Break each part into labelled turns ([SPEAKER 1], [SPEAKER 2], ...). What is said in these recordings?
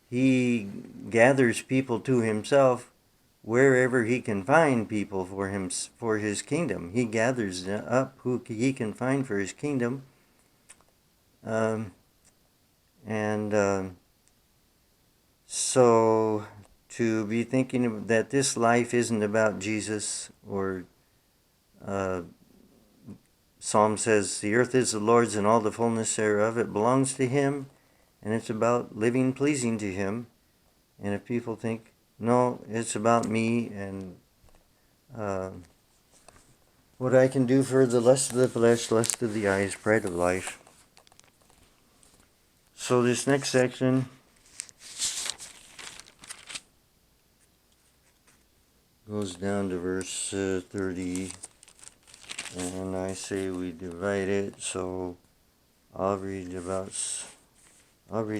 [SPEAKER 1] he gathers people to himself wherever he can find people for his kingdom. He gathers up who he can find for his kingdom, um, and so to be thinking that this life isn't about Jesus, or uh, Psalm says, the earth is the Lord's and all the fullness thereof. It belongs to him, and it's about living pleasing to him. And if people think, no, it's about me and uh, what I can do for the lust of the flesh, lust of the eyes, pride of life. So this next section goes down to verse 30, and I say we divide it, so I'll read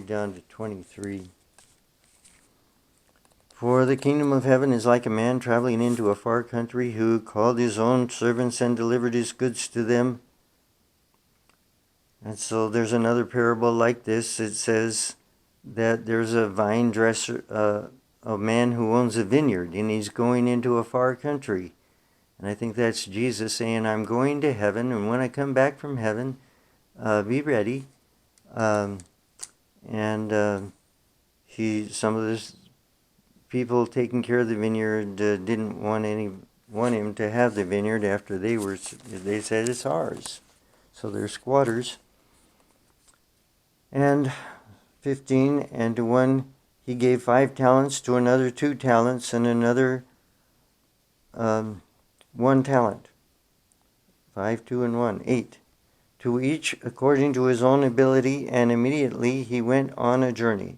[SPEAKER 1] down to 23. For the kingdom of heaven is like a man traveling into a far country, who called his own servants and delivered his goods to them. And so there's another parable like this. It says that there's a vine dresser, a man who owns a vineyard, and he's going into a far country. And I think that's Jesus saying, I'm going to heaven, and when I come back from heaven, be ready. Some of this people taking care of the vineyard didn't want him to have the vineyard after they said it's ours. So they're squatters. And 15, and to one he gave 5 talents, to another 2 talents, and another 1 talent. 5, 2, and 1, 8. To each according to his own ability, and immediately he went on a journey.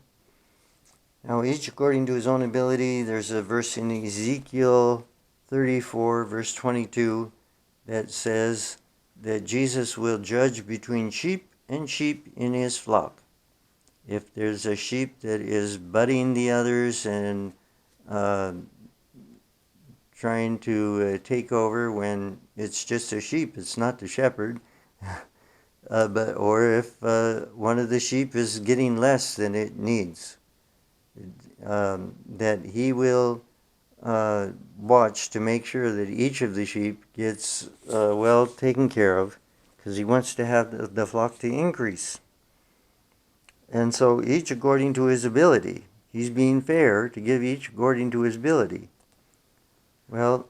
[SPEAKER 1] Now, each according to his own ability, there's a verse in Ezekiel 34, verse 22, that says that Jesus will judge between sheep and sheep in his flock. If there's a sheep that is butting the others and trying to take over when it's just a sheep, it's not the shepherd, or if one of the sheep is getting less than it needs, that he will watch to make sure that each of the sheep gets well taken care of, because he wants to have the flock to increase. And so each according to his ability. He's being fair to give each according to his ability. Well,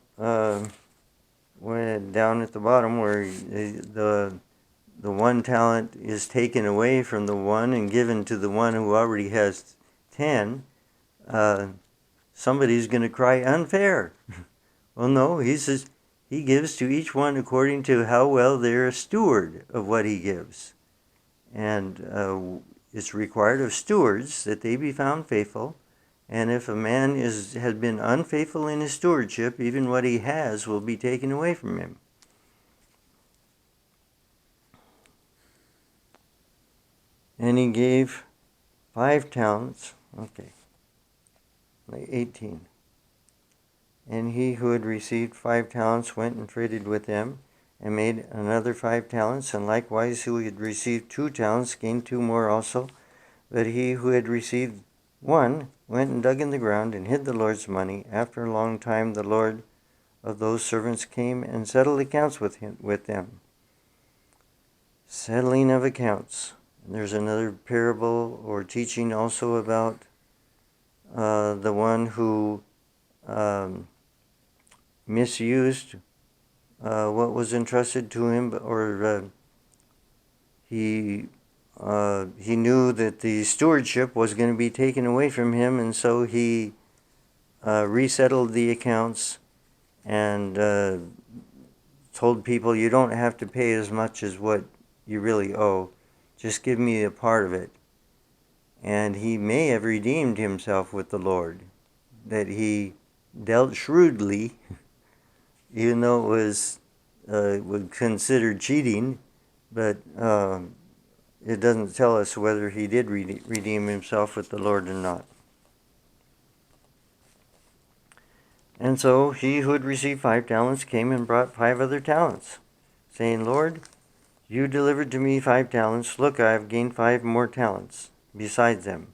[SPEAKER 1] when down at the bottom where the 1 talent is taken away from the one and given to the one who already has 10, somebody's going to cry unfair. Well, no, he says he gives to each one according to how well they're a steward of what he gives. And it's required of stewards that they be found faithful. And if a man has been unfaithful in his stewardship, even what he has will be taken away from him. And he gave 5 talents. Okay. 18. And he who had received 5 talents went and traded with them, and made another 5 talents, and likewise who had received 2 talents gained 2 more also. But he who had received 1 went and dug in the ground and hid the Lord's money. After a long time the Lord of those servants came and settled accounts with them. Settling of accounts. And there's another parable or teaching also about the one who misused what was entrusted to him, or he knew that the stewardship was going to be taken away from him, and so he resettled the accounts and told people, you don't have to pay as much as what you really owe, just give me a part of it. And he may have redeemed himself with the Lord, that he dealt shrewdly, even though it was considered cheating, but it doesn't tell us whether he did redeem himself with the Lord or not. And so he who had received 5 talents came and brought 5 other talents, saying, Lord, you delivered to me 5 talents. Look, I have gained 5 more talents besides them.